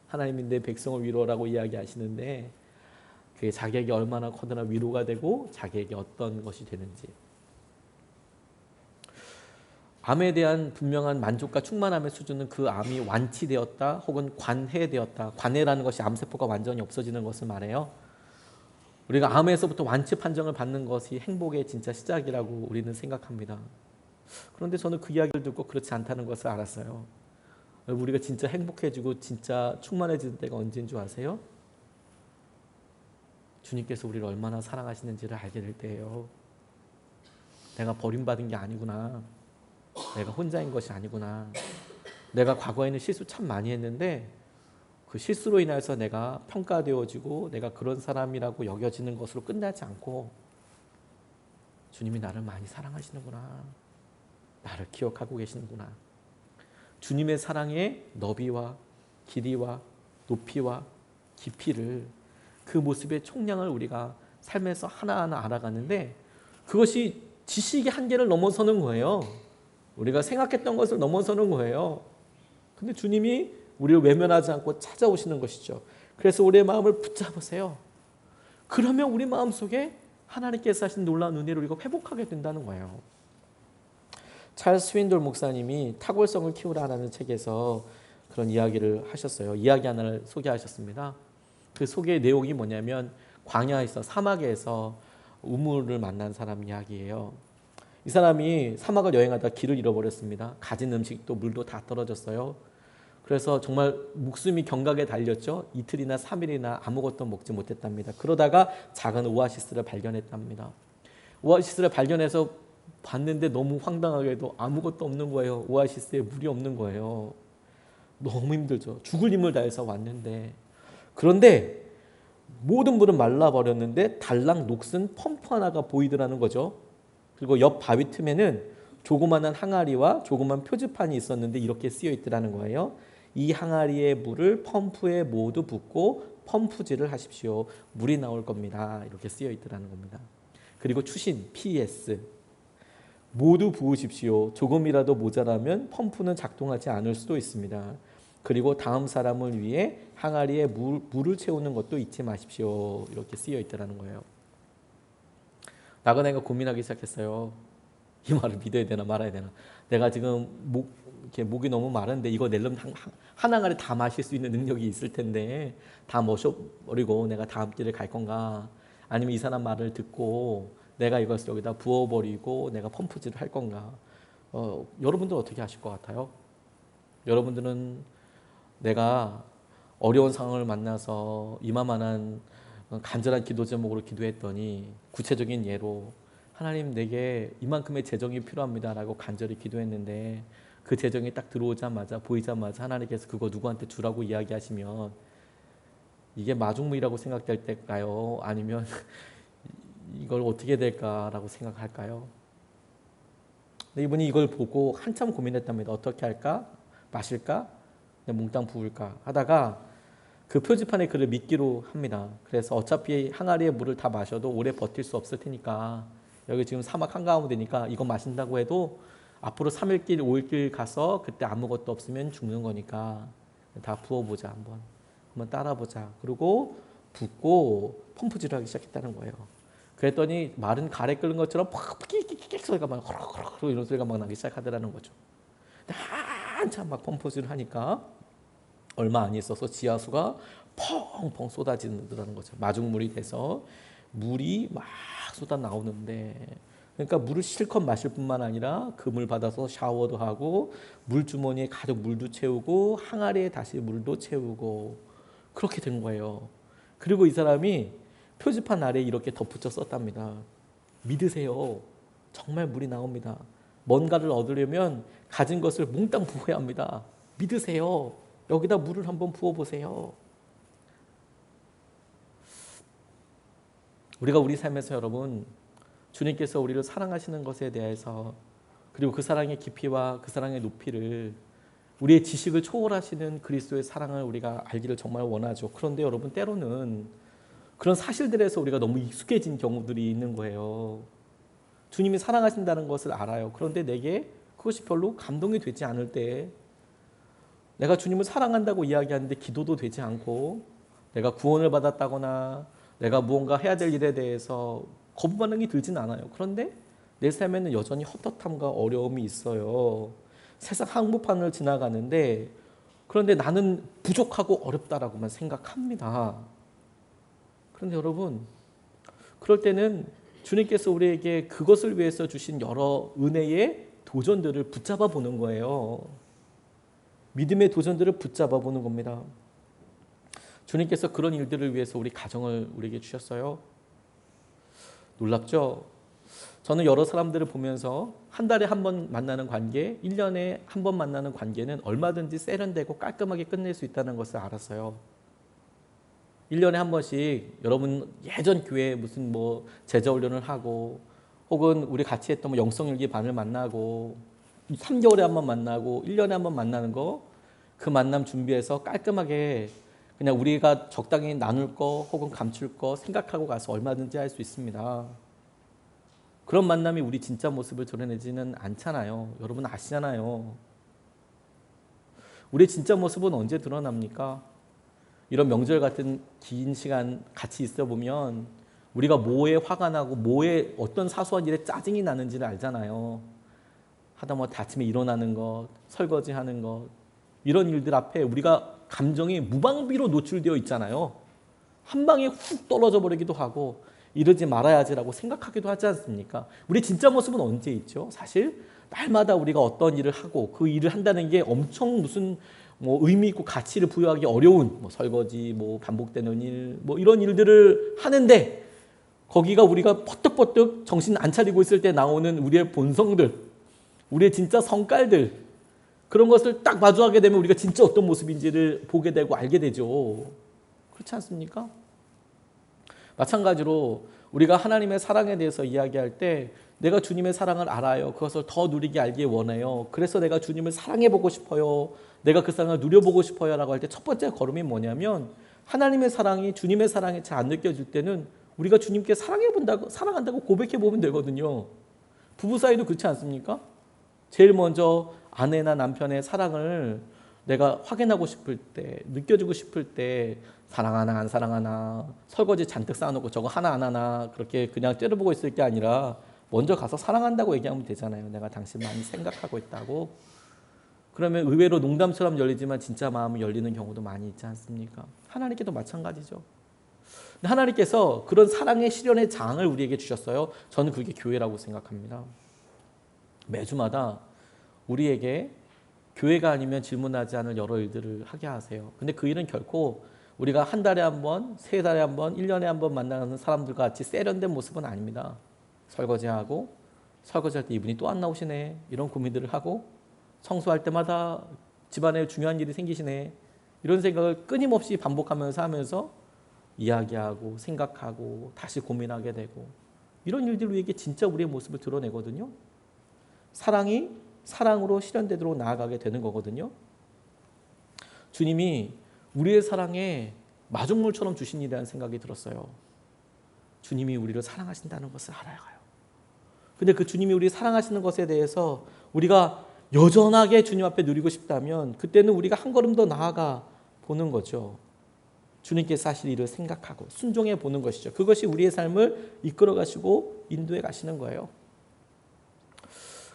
하나님이 내 백성을 위로라고 이야기하시는데 그게 자기에게 얼마나 커다란 위로가 되고 자기에게 어떤 것이 되는지 암에 대한 분명한 만족과 충만함의 수준은 그 암이 완치되었다 혹은 관해되었다. 관해라는 것이 암세포가 완전히 없어지는 것을 말해요. 우리가 암에서부터 완치 판정을 받는 것이 행복의 진짜 시작이라고 우리는 생각합니다. 그런데 저는 그 이야기를 듣고 그렇지 않다는 것을 알았어요. 우리가 진짜 행복해지고 진짜 충만해지는 때가 언제인 줄 아세요? 주님께서 우리를 얼마나 사랑하시는지를 알게 될 때예요. 내가 버림받은 게 아니구나. 내가 혼자인 것이 아니구나. 내가 과거에는 실수 참 많이 했는데 그 실수로 인해서 내가 평가되어지고 내가 그런 사람이라고 여겨지는 것으로 끝나지 않고 주님이 나를 많이 사랑하시는구나. 나를 기억하고 계시는구나. 주님의 사랑의 너비와 길이와 높이와 깊이를 그 모습의 총량을 우리가 삶에서 하나하나 알아가는데 그것이 지식의 한계를 넘어서는 거예요. 우리가 생각했던 것을 넘어서는 거예요. 근데 주님이 우리를 외면하지 않고 찾아오시는 것이죠. 그래서 우리의 마음을 붙잡으세요. 그러면 우리 마음속에 하나님께서 하신 놀라운 은혜를 우리가 회복하게 된다는 거예요. 찰스 스윈돌 목사님이 탁월성을 키우라라는 책에서 그런 이야기를 하셨어요. 이야기 하나를 소개하셨습니다. 그 소개의 내용이 뭐냐면 광야에서 사막에서 우물을 만난 사람 이야기예요. 이 사람이 사막을 여행하다 길을 잃어버렸습니다. 가진 음식도 물도 다 떨어졌어요. 그래서 정말 목숨이 경각에 달렸죠. 이틀이나 3일이나 아무것도 먹지 못했답니다. 그러다가 작은 오아시스를 발견했답니다. 오아시스를 발견해서 봤는데 너무 황당하게도 아무것도 없는 거예요. 오아시스에 물이 없는 거예요. 너무 힘들죠. 죽을 힘을 다해서 왔는데 그런데 모든 물은 말라버렸는데 달랑 녹슨 펌프 하나가 보이더라는 거죠. 그리고 옆 바위 틈에는 조그마한 항아리와 조그만 표지판이 있었는데 이렇게 쓰여 있더라는 거예요. 이 항아리의 물을 펌프에 모두 붓고 펌프질을 하십시오. 물이 나올 겁니다. 이렇게 쓰여 있더라는 겁니다. 그리고 추신 PS 모두 부으십시오. 조금이라도 모자라면 펌프는 작동하지 않을 수도 있습니다. 그리고 다음 사람을 위해 항아리에 물을 채우는 것도 잊지 마십시오. 이렇게 쓰여 있더라는 거예요. 나그네가 고민하기 시작했어요. 이 말을 믿어야 되나 말아야 되나. 내가 지금 목이 너무 마른데 이거 내려면 한 항아리 다 마실 수 있는 능력이 있을 텐데 다 마셔버리고 내가 다음 길을 갈 건가, 아니면 이 사람 말을 듣고 내가 이것을 여기다 부어버리고 내가 펌프질을 할 건가. 여러분들은 어떻게 하실 것 같아요? 여러분들은 내가 어려운 상황을 만나서 이만한 간절한 기도 제목으로 기도했더니, 구체적인 예로 하나님 내게 이만큼의 재정이 필요합니다 라고 간절히 기도했는데 그 재정이 딱 들어오자마자 보이자마자 하나님께서 그거 누구한테 주라고 이야기하시면 이게 마중물이라고 생각될 때일까요? 아니면 이걸 어떻게 될까라고 생각할까요? 근데 이분이 이걸 보고 한참 고민했답니다. 어떻게 할까? 마실까? 몽땅 부을까? 하다가 그 표지판에 글을 믿기로 합니다. 그래서 어차피 항아리에 물을 다 마셔도 오래 버틸 수 없을 테니까, 여기 지금 사막 한가운데니까 이거 마신다고 해도 앞으로 3일 길 5일 길 가서 그때 아무것도 없으면 죽는 거니까 다 부어보자, 한번 따라보자. 그리고 붓고 펌프질을 하기 시작했다는 거예요. 그랬더니 말은 가래 끓는 것처럼 킥킥킥 소리가 막 호로호로 이런 소리가 막 나기 시작하더라는 거죠. 한참 막 펌프질을 하니까 얼마 안 있어서 지하수가 펑펑 쏟아지더라는 거죠. 마중물이 돼서 물이 막 쏟아 나오는데, 그러니까 물을 실컷 마실 뿐만 아니라 그 물 받아서 샤워도 하고 물주머니에 가득 물도 채우고 항아리에 다시 물도 채우고 그렇게 된 거예요. 그리고 이 사람이 표지판 아래에 이렇게 덧붙여 썼답니다. 믿으세요. 정말 물이 나옵니다. 뭔가를 얻으려면 가진 것을 몽땅 부어야 합니다. 믿으세요. 여기다 물을 한번 부어보세요. 우리가 우리 삶에서 여러분, 주님께서 우리를 사랑하시는 것에 대해서, 그리고 그 사랑의 깊이와 그 사랑의 높이를, 우리의 지식을 초월하시는 그리스도의 사랑을 우리가 알기를 정말 원하죠. 그런데 여러분, 때로는 그런 사실들에서 우리가 너무 익숙해진 경우들이 있는 거예요. 주님이 사랑하신다는 것을 알아요. 그런데 내게 그것이 별로 감동이 되지 않을 때, 내가 주님을 사랑한다고 이야기하는데 기도도 되지 않고, 내가 구원을 받았다거나 내가 무언가 해야 될 일에 대해서 거부 반응이 들진 않아요. 그런데 내 삶에는 여전히 헛헛함과 어려움이 있어요. 세상 항복판을 지나가는데, 그런데 나는 부족하고 어렵다라고만 생각합니다. 그런데 여러분, 그럴 때는 주님께서 우리에게 그것을 위해서 주신 여러 은혜의 도전들을 붙잡아 보는 거예요. 믿음의 도전들을 붙잡아 보는 겁니다. 주님께서 그런 일들을 위해서 우리 가정을 우리에게 주셨어요. 놀랍죠? 저는 여러 사람들을 보면서 한 달에 한 번 만나는 관계, 1년에 한 번 만나는 관계는 얼마든지 세련되고 깔끔하게 끝낼 수 있다는 것을 알았어요. 1년에 한 번씩 여러분 예전 교회에 무슨 제자훈련을 하고, 혹은 우리 같이 했던 영성일기 반을 만나고, 3개월에 한 번 만나고 1년에 한 번 만나는 거, 그 만남 준비해서 깔끔하게 그냥 우리가 적당히 나눌 거 혹은 감출 거 생각하고 가서 얼마든지 할 수 있습니다. 그런 만남이 우리 진짜 모습을 드러내지는 않잖아요. 여러분 아시잖아요. 우리의 진짜 모습은 언제 드러납니까? 이런 명절 같은 긴 시간 같이 있어 보면 우리가 뭐에 화가 나고 뭐에 어떤 사소한 일에 짜증이 나는지를 알잖아요. 하다못해 아침에 일어나는 것, 설거지하는 것, 이런 일들 앞에 우리가 감정이 무방비로 노출되어 있잖아요. 한 방에 훅 떨어져 버리기도 하고 이러지 말아야지라고 생각하기도 하지 않습니까? 우리 진짜 모습은 언제 있죠? 사실 날마다 우리가 어떤 일을 하고 그 일을 한다는 게 엄청 무슨 의미 있고 가치를 부여하기 어려운 설거지, 반복되는 일, 이런 일들을 하는데, 거기가 우리가 퍼뜩퍼뜩 정신 안 차리고 있을 때 나오는 우리의 본성들, 우리의 진짜 성깔들, 그런 것을 딱 마주하게 되면 우리가 진짜 어떤 모습인지를 보게 되고 알게 되죠. 그렇지 않습니까? 마찬가지로 우리가 하나님의 사랑에 대해서 이야기할 때, 내가 주님의 사랑을 알아요. 그것을 더 누리게 알기 원해요. 그래서 내가 주님을 사랑해보고 싶어요. 내가 그 사랑을 누려보고 싶어요 라고 할 때 첫 번째 걸음이 뭐냐면, 하나님의 사랑이 주님의 사랑이 잘 안 느껴질 때는 우리가 주님께 사랑한다고 고백해 보면 되거든요. 부부 사이도 그렇지 않습니까? 제일 먼저 아내나 남편의 사랑을 내가 확인하고 싶을 때, 느껴주고 싶을 때 사랑하나 안 사랑하나, 설거지 잔뜩 쌓아놓고 저거 하나 안 하나 그렇게 그냥 째려보고 있을 게 아니라 먼저 가서 사랑한다고 얘기하면 되잖아요. 내가 당신 많이 생각하고 있다고. 그러면 의외로 농담처럼 열리지만 진짜 마음이 열리는 경우도 많이 있지 않습니까? 하나님께도 마찬가지죠. 하나님께서 그런 사랑의 실현의 장을 우리에게 주셨어요. 저는 그게 교회라고 생각합니다. 매주마다 우리에게 교회가 아니면 질문하지 않을 여러 일들을 하게 하세요. 근데 그 일은 결코 우리가 한 달에 한 번, 세 달에 한 번, 1년에 한 번 만나는 사람들과 같이 세련된 모습은 아닙니다. 설거지할 때 이분이 또 안 나오시네, 이런 고민들을 하고, 청소할 때마다 집안에 중요한 일이 생기시네, 이런 생각을 끊임없이 반복하면서 하면서 이야기하고 생각하고 다시 고민하게 되고, 이런 일들 우리에게 진짜 우리의 모습을 드러내거든요. 사랑이 사랑으로 실현되도록 나아가게 되는 거거든요. 주님이 우리의 사랑에 마중물처럼 주신 일이라는 생각이 들었어요. 주님이 우리를 사랑하신다는 것을 알아야 가요. 근데 그 주님이 우리 사랑하시는 것에 대해서 우리가 여전하게 주님 앞에 누리고 싶다면 그때는 우리가 한 걸음 더 나아가 보는 거죠. 주님께서 하실 일을 생각하고 순종해 보는 것이죠. 그것이 우리의 삶을 이끌어 가시고 인도해 가시는 거예요.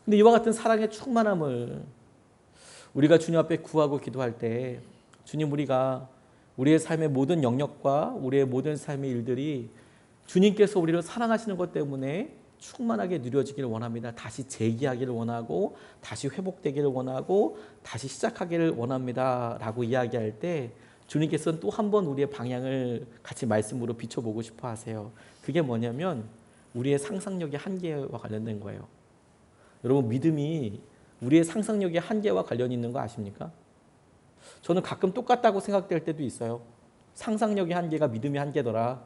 근데 이와 같은 사랑의 충만함을 우리가 주님 앞에 구하고 기도할 때, 주님, 우리가 우리의 삶의 모든 영역과 우리의 모든 삶의 일들이 주님께서 우리를 사랑하시는 것 때문에 충만하게 누려지기를 원합니다. 다시 재기하기를 원하고 다시 회복되기를 원하고 다시 시작하기를 원합니다 라고 이야기할 때 주님께서는 또 한 번 우리의 방향을 같이 말씀으로 비춰보고 싶어 하세요. 그게 뭐냐면 우리의 상상력의 한계와 관련된 거예요. 여러분, 믿음이 우리의 상상력의 한계와 관련이 있는 거 아십니까? 저는 가끔 똑같다고 생각될 때도 있어요. 상상력의 한계가 믿음의 한계더라.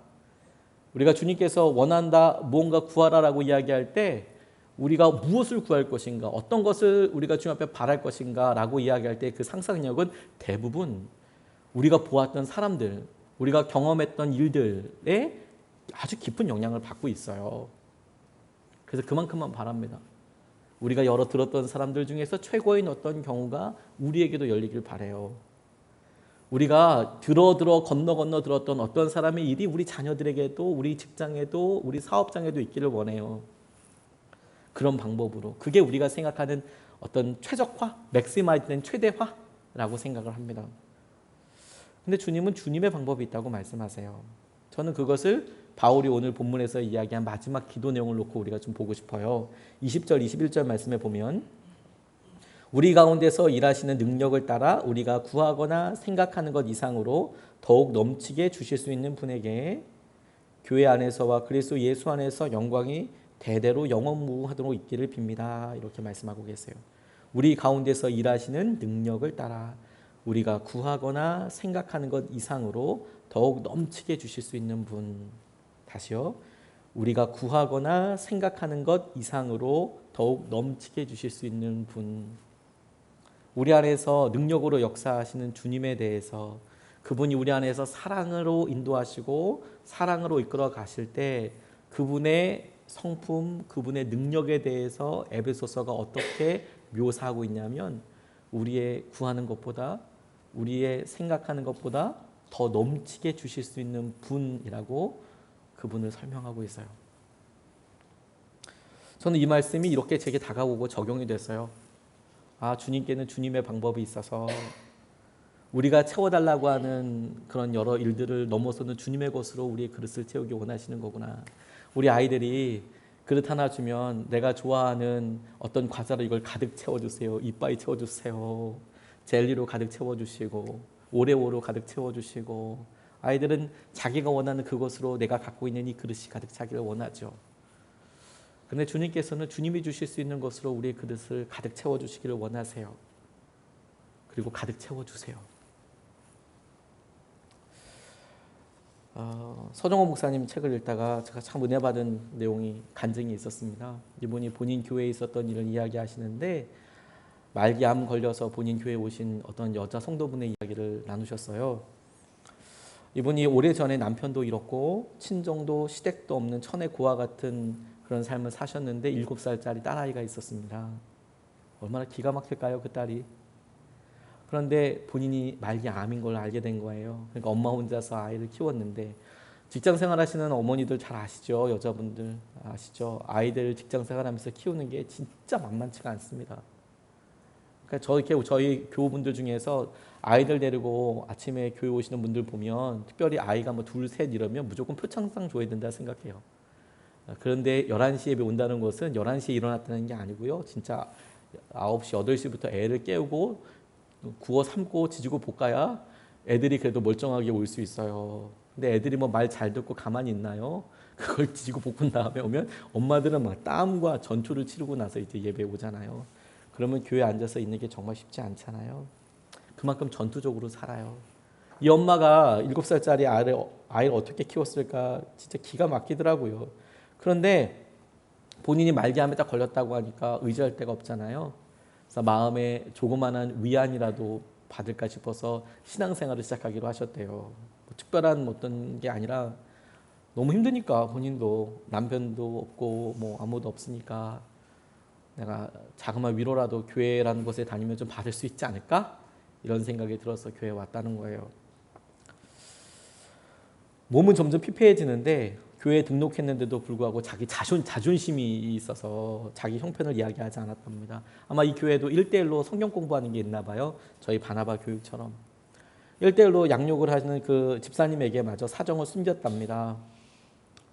우리가 주님께서 원한다, 무언가 구하라라고 이야기할 때 우리가 무엇을 구할 것인가, 어떤 것을 우리가 주님 앞에 바랄 것인가 라고 이야기할 때 그 상상력은 대부분 우리가 보았던 사람들, 우리가 경험했던 일들에 아주 깊은 영향을 받고 있어요. 그래서 그만큼만 바랍니다. 우리가 여러 들었던 사람들 중에서 최고인 어떤 경우가 우리에게도 열리길 바라요. 우리가 건너 들었던 어떤 사람의 일이 우리 자녀들에게도, 우리 직장에도, 우리 사업장에도 있기를 원해요. 그런 방법으로. 그게 우리가 생각하는 어떤 최적화, 맥시마이즈된 최대화라고 생각을 합니다. 근데 주님은 주님의 방법이 있다고 말씀하세요. 저는 그것을 바울이 오늘 본문에서 이야기한 마지막 기도 내용을 놓고 우리가 좀 보고 싶어요. 20절, 21절 말씀에 보면 우리 가운데서 일하시는 능력을 따라 우리가 구하거나 생각하는 것 이상으로 더욱 넘치게 주실 수 있는 분에게 교회 안에서와 그리스도 예수 안에서 영광이 대대로 영원무궁하도록 있기를 빕니다. 이렇게 말씀하고 계세요. 우리 가운데서 일하시는 능력을 따라 우리가 구하거나 생각하는 것 이상으로 더욱 넘치게 주실 수 있는 분. 다시요. 우리가 구하거나 생각하는 것 이상으로 더욱 넘치게 주실 수 있는 분. 우리 안에서 능력으로 역사하시는 주님에 대해서, 그분이 우리 안에서 사랑으로 인도하시고 사랑으로 이끌어 가실 때 그분의 성품, 그분의 능력에 대해서 에베소서가 어떻게 묘사하고 있냐면 우리의 구하는 것보다, 우리의 생각하는 것보다 더 넘치게 주실 수 있는 분이라고 그분을 설명하고 있어요. 저는 이 말씀이 이렇게 제게 다가오고 적용이 됐어요. 아, 주님께는 주님의 방법이 있어서 우리가 채워달라고 하는 그런 여러 일들을 넘어서는 주님의 것으로 우리의 그릇을 채우기 원하시는 거구나. 우리 아이들이 그릇 하나 주면 내가 좋아하는 어떤 과자로 이걸 가득 채워주세요. 이빠이 채워주세요. 젤리로 가득 채워주시고 오레오로 가득 채워주시고, 아이들은 자기가 원하는 그것으로 내가 갖고 있는 이 그릇이 가득 차기를 원하죠. 그런데 주님께서는 주님이 주실 수 있는 것으로 우리의 그릇을 가득 채워주시기를 원하세요. 그리고 가득 채워주세요. 서정호 목사님 책을 읽다가 제가 참 은혜 받은 내용이, 간증이 있었습니다. 이분이 본인 교회에 있었던 일을 이야기하시는데 말기 암 걸려서 본인 교회에 오신 어떤 여자 성도분의 이야기를 나누셨어요. 이분이 오래전에 남편도 잃었고 친정도 시댁도 없는 천의 고아 같은 그런 삶을 사셨는데 7살짜리 딸아이가 있었습니다. 얼마나 기가 막힐까요, 그 딸이. 그런데 본인이 말기 암인 걸 알게 된 거예요. 그러니까 엄마 혼자서 아이를 키웠는데, 직장 생활하시는 어머니들 잘 아시죠? 여자분들 아시죠? 아이들 직장 생활하면서 키우는 게 진짜 만만치가 않습니다. 그러니까 저희 교우분들 중에서 아이들 데리고 아침에 교회 오시는 분들 보면, 특별히 아이가 뭐 둘, 셋 이러면 무조건 표창장 줘야 된다 생각해요. 그런데 11시에 온다는 것은 11시에 일어났다는 게 아니고요. 진짜 9시, 8시부터 애를 깨우고 구워 삶고 지지고 볶아야 애들이 그래도 멀쩡하게 올 수 있어요. 근데 애들이 뭐 말 잘 듣고 가만히 있나요? 그걸 지지고 볶은 다음에 오면 엄마들은 막 땀과 전초를 치르고 나서 이제 예배 오잖아요. 그러면 교회에 앉아서 있는 게 정말 쉽지 않잖아요. 그만큼 전투적으로 살아요. 이 엄마가 7살짜리 아이를 어떻게 키웠을까 진짜 기가 막히더라고요. 그런데 본인이 말기암에 딱 걸렸다고 하니까 의지할 데가 없잖아요. 그래서 마음에 조그만한 위안이라도 받을까 싶어서 신앙생활을 시작하기로 하셨대요. 뭐 특별한 어떤 게 아니라 너무 힘드니까, 본인도 남편도 없고 뭐 아무도 없으니까 내가 자그마한 위로라도 교회라는 곳에 다니면 좀 받을 수 있지 않을까? 이런 생각이 들어서 교회에 왔다는 거예요. 몸은 점점 피폐해지는데 교회에 등록했는데도 불구하고 자기 자존심이 있어서 자기 형편을 이야기하지 않았답니다. 아마 이 교회도 1대1로 성경 공부하는 게 있나 봐요. 저희 바나바 교육처럼 1대1로 양육을 하는 그 집사님에게 마저 사정을 숨겼답니다.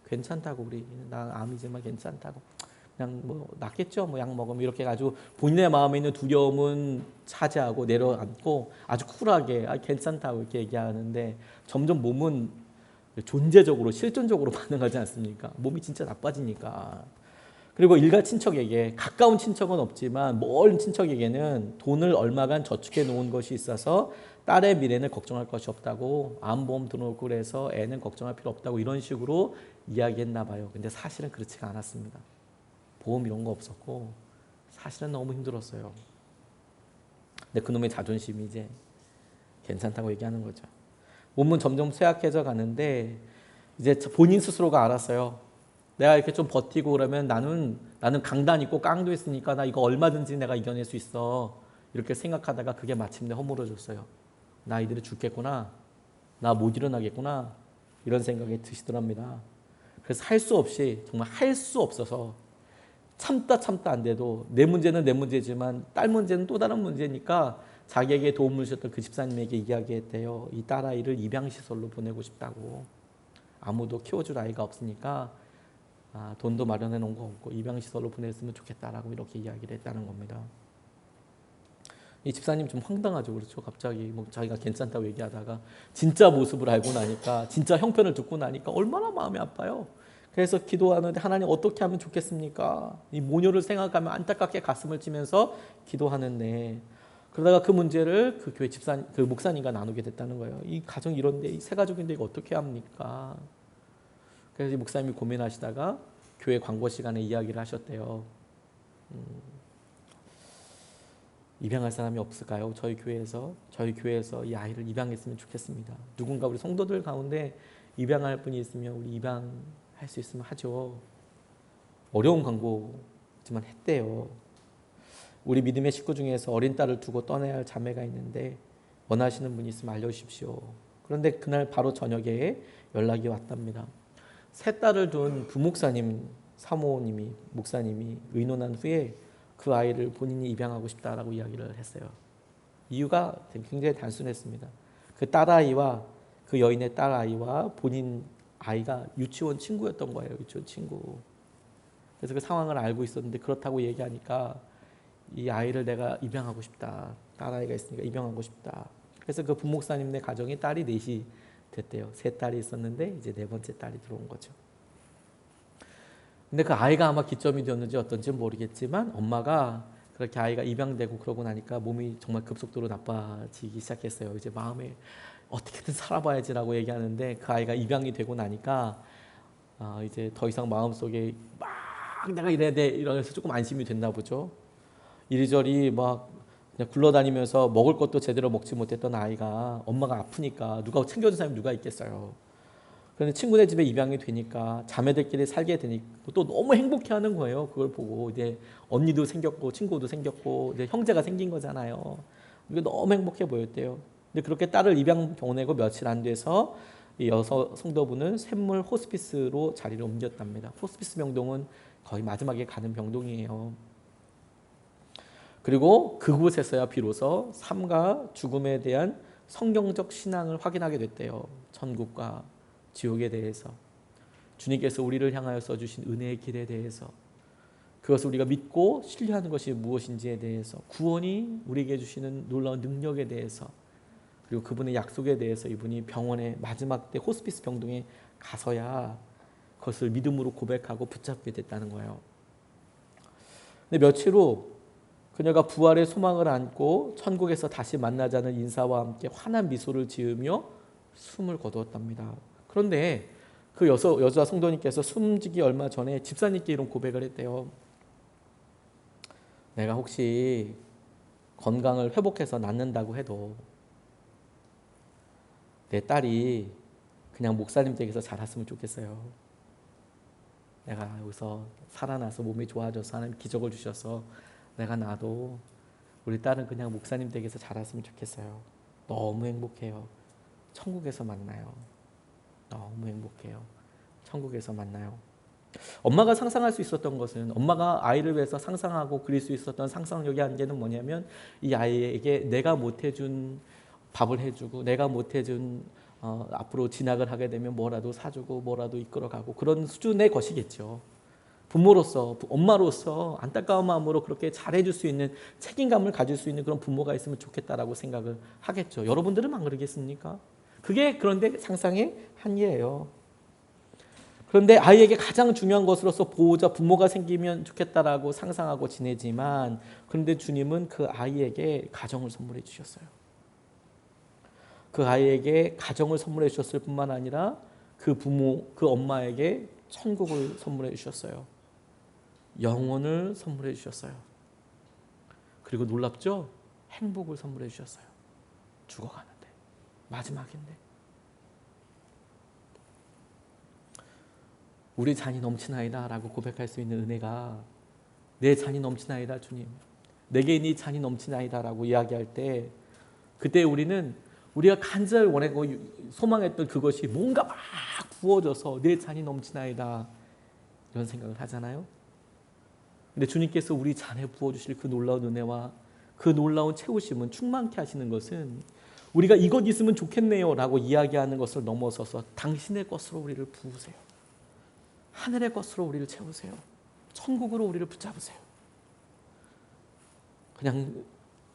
괜찮다고, 우리 나 암이지만 괜찮다고, 그냥 뭐 낫겠죠, 뭐 약 먹으면, 이렇게 가지고 본인의 마음에 있는 두려움은 차지하고 내려앉고 아주 쿨하게 괜찮다고 이렇게 얘기하는데, 점점 몸은 존재적으로 실존적으로 반응하지 않습니까? 몸이 진짜 나빠지니까. 그리고 일가 친척에게, 가까운 친척은 없지만 먼 친척에게는 돈을 얼마간 저축해 놓은 것이 있어서 딸의 미래는 걱정할 것이 없다고, 암보험 들어놓고 그래서 애는 걱정할 필요 없다고 이런 식으로 이야기했나 봐요. 근데 사실은 그렇지가 않았습니다. 보험 이런 거 없었고 사실은 너무 힘들었어요. 근데 그놈의 자존심이 이제 괜찮다고 얘기하는 거죠. 몸은 점점 쇠약해져 가는데 이제 본인 스스로가 알았어요. 내가 이렇게 좀 버티고 그러면 나는 강단 있고 깡도 있으니까 나 이거 얼마든지 내가 이겨낼 수 있어. 이렇게 생각하다가 그게 마침내 허물어졌어요. 나 이대로 죽겠구나. 나 못 일어나겠구나. 이런 생각이 드시더랍니다. 그래서 할 수 없이, 정말 할 수 없어서 참다 안 돼도 내 문제는 내 문제지만 딸 문제는 또 다른 문제니까 자기에게 도움을 주셨던 그 집사님에게 이야기했대요. 이 딸아이를 입양시설로 보내고 싶다고. 아무도 키워줄 아이가 없으니까 돈도 마련해 놓은 거 없고 입양시설로 보냈으면 좋겠다라고 이렇게 이야기를 했다는 겁니다. 이 집사님 좀 황당하죠. 그렇죠. 갑자기 뭐 자기가 괜찮다고 얘기하다가 진짜 모습을 알고 나니까, 진짜 형편을 듣고 나니까 얼마나 마음이 아파요. 그래서 기도하는데, 하나님 어떻게 하면 좋겠습니까? 이 모녀를 생각하면 안타깝게 가슴을 치면서 기도하는데, 그러다가 그 문제를 그 교회 그 목사님과 나누게 됐다는 거예요. 이 가정 이런데, 이 세 가족인데 이거 어떻게 합니까? 그래서 이 목사님이 고민하시다가 교회 광고 시간에 이야기를 하셨대요. 입양할 사람이 없을까요? 저희 교회에서 이 아이를 입양했으면 좋겠습니다. 누군가 우리 성도들 가운데 입양할 분이 있으면 우리 입양할 수 있으면 하죠. 어려운 광고지만 했대요. 우리 믿음의 식구 중에서 어린 딸을 두고 떠나야 할 자매가 있는데 원하시는 분이 있으면 알려주십시오. 그런데 그날 바로 저녁에 연락이 왔답니다. 세 딸을 둔 부목사님, 사모님이, 목사님이 의논한 후에 그 아이를 본인이 입양하고 싶다라고 이야기를 했어요. 이유가 굉장히 단순했습니다. 그 딸아이와, 그 여인의 딸아이와 본인 아이가 유치원 친구였던 거예요. 유치원 친구. 그래서 그 상황을 알고 있었는데 그렇다고 얘기하니까 이 아이를 내가 입양하고 싶다. 딸아이가 있으니까 입양하고 싶다. 그래서 그 부목사님네 가정이 딸이 넷이 됐대요. 세 딸이 있었는데 이제 네 번째 딸이 들어온 거죠. 근데 그 아이가 아마 기점이 되었는지 어떤지는 모르겠지만, 엄마가 그렇게 아이가 입양되고 그러고 나니까 몸이 정말 급속도로 나빠지기 시작했어요. 이제 마음에 어떻게든 살아봐야지라고 얘기하는데, 그 아이가 입양이 되고 나니까 이제 더 이상 마음속에 막 내가 이래야 돼 이러면서 조금 안심이 됐나 보죠. 이리저리 막 그냥 굴러다니면서 먹을 것도 제대로 먹지 못했던 아이가 엄마가 아프니까 누가 챙겨준 사람이 누가 있겠어요. 그런데 친구네 집에 입양이 되니까 자매들끼리 살게 되니까 또 너무 행복해하는 거예요. 그걸 보고 이제 언니도 생겼고 친구도 생겼고 이제 형제가 생긴 거잖아요. 이게 너무 행복해 보였대요. 근데 그렇게 딸을 입양 보내고 며칠 안 돼서 이 여서 성도분은 샘물 호스피스로 자리를 옮겼답니다. 호스피스 병동은 거의 마지막에 가는 병동이에요. 그리고 그곳에서야 비로소 삶과 죽음에 대한 성경적 신앙을 확인하게 됐대요. 천국과 지옥에 대해서, 주님께서 우리를 향하여 써주신 은혜의 길에 대해서, 그것을 우리가 믿고 신뢰하는 것이 무엇인지에 대해서, 구원이 우리에게 주시는 놀라운 능력에 대해서, 그리고 그분의 약속에 대해서 이분이 병원의 마지막 때 호스피스 병동에 가서야 그것을 믿음으로 고백하고 붙잡게 됐다는 거예요. 근데 며칠 후 그녀가 부활의 소망을 안고 천국에서 다시 만나자는 인사와 함께 환한 미소를 지으며 숨을 거두었답니다. 그런데 그 여자 성도님께서 숨지기 얼마 전에 집사님께 이런 고백을 했대요. 내가 혹시 건강을 회복해서 낫는다고 해도 내 딸이 그냥 목사님 댁에서 자랐으면 좋겠어요. 내가 여기서 살아나서 몸이 좋아져서 하나님 기적을 주셔서 내가 나도 우리 딸은 그냥 목사님 댁에서 자랐으면 좋겠어요. 너무 행복해요. 천국에서 만나요. 너무 행복해요. 천국에서 만나요. 엄마가 상상할 수 있었던 것은, 엄마가 아이를 위해서 상상하고 그릴 수 있었던 상상력의 한계는 뭐냐면, 이 아이에게 내가 못해준 밥을 해주고 내가 못해준 앞으로 진학을 하게 되면 뭐라도 사주고 뭐라도 이끌어가고 그런 수준의 것이겠죠. 부모로서, 엄마로서 안타까운 마음으로 그렇게 잘해줄 수 있는, 책임감을 가질 수 있는 그런 부모가 있으면 좋겠다라고 생각을 하겠죠. 여러분들은 안 그러겠습니까? 그게 그런데 상상의 한계예요. 그런데 아이에게 가장 중요한 것으로서 보호자, 부모가 생기면 좋겠다라고 상상하고 지내지만, 그런데 주님은 그 아이에게 가정을 선물해 주셨어요. 그 아이에게 가정을 선물해 주셨을 뿐만 아니라 그 부모, 그 엄마에게 천국을 선물해 주셨어요. 영혼을 선물해 주셨어요. 그리고 놀랍죠? 행복을 선물해 주셨어요. 죽어가는데, 마지막인데. 우리 잔이 넘치나이다 라고 고백할 수 있는 은혜가, 내 잔이 넘치나이다 주님, 내게 이 잔이 넘치나이다 라고 이야기할 때, 그때 우리가 간절히 원하고 소망했던 그것이 뭔가 막 부어져서 내 잔이 넘치나이다 이런 생각을 하잖아요. 근데 주님께서 우리 잔에 부어주실 그 놀라운 은혜와 그 놀라운 채우심은, 충만케 하시는 것은 우리가 이것 있으면 좋겠네요 라고 이야기하는 것을 넘어서서 당신의 것으로 우리를 부으세요. 하늘의 것으로 우리를 채우세요. 천국으로 우리를 붙잡으세요. 그냥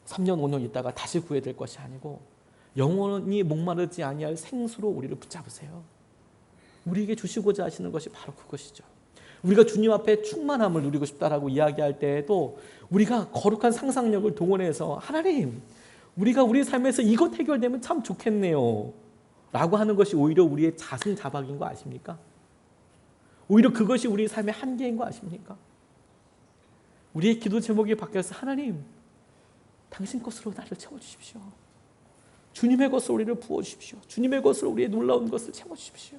3년 5년 있다가 다시 구해될 것이 아니고 영원히 목마르지 아니할 생수로 우리를 붙잡으세요. 우리에게 주시고자 하시는 것이 바로 그것이죠. 우리가 주님 앞에 충만함을 누리고 싶다라고 이야기할 때에도 우리가 거룩한 상상력을 동원해서, 하나님, 우리가 우리 삶에서 이것 해결되면 참 좋겠네요 라고 하는 것이 오히려 우리의 자승자박인 거 아십니까? 오히려 그것이 우리 삶의 한계인 거 아십니까? 우리의 기도 제목이 바뀌어서, 하나님, 당신 것으로 나를 채워주십시오. 주님의 것으로 우리를 부어주십시오. 주님의 것으로 우리의 놀라운 것을 채워주십시오.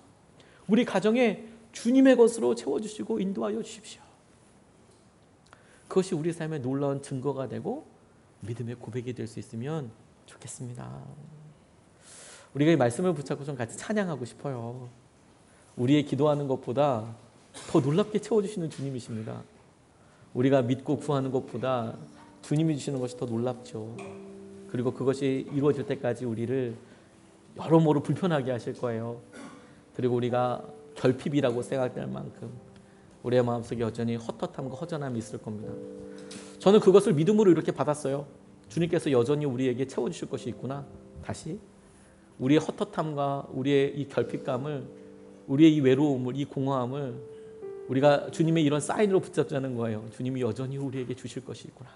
우리 가정에 주님의 것으로 채워주시고 인도하여 주십시오. 그것이 우리 삶의 놀라운 증거가 되고 믿음의 고백이 될 수 있으면 좋겠습니다. 우리가 이 말씀을 붙잡고 좀 같이 찬양하고 싶어요. 우리의 기도하는 것보다 더 놀랍게 채워주시는 주님이십니다. 우리가 믿고 구하는 것보다 주님이 주시는 것이 더 놀랍죠. 그리고 그것이 이루어질 때까지 우리를 여러모로 불편하게 하실 거예요. 그리고 우리가 결핍이라고 생각될 만큼 우리의 마음속에 여전히 헛헛함과 허전함이 있을 겁니다. 저는 그것을 믿음으로 이렇게 받았어요. 주님께서 여전히 우리에게 채워주실 것이 있구나. 다시 우리의 헛헛함과 우리의 이 결핍감을, 우리의 이 외로움을, 이 공허함을 우리가 주님의 이런 사인으로 붙잡자는 거예요. 주님이 여전히 우리에게 주실 것이 있구나.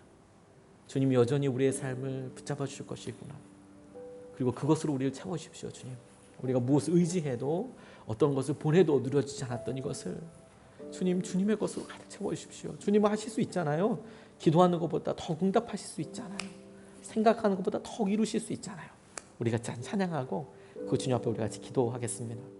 주님이 여전히 우리의 삶을 붙잡아 주실 것이 있구나. 그리고 그것으로 우리를 채워주십시오. 주님, 우리가 무엇을 의지해도, 어떤 것을 보내도 누려지지 않았던 이것을 주님, 주님의 것으로 가득 채워주십시오. 주님은 하실 수 있잖아요. 기도하는 것보다 더 응답하실 수 있잖아요. 생각하는 것보다 더 이루실 수 있잖아요. 우리 같이 찬양하고 그 주님 앞에 우리 같이 기도하겠습니다.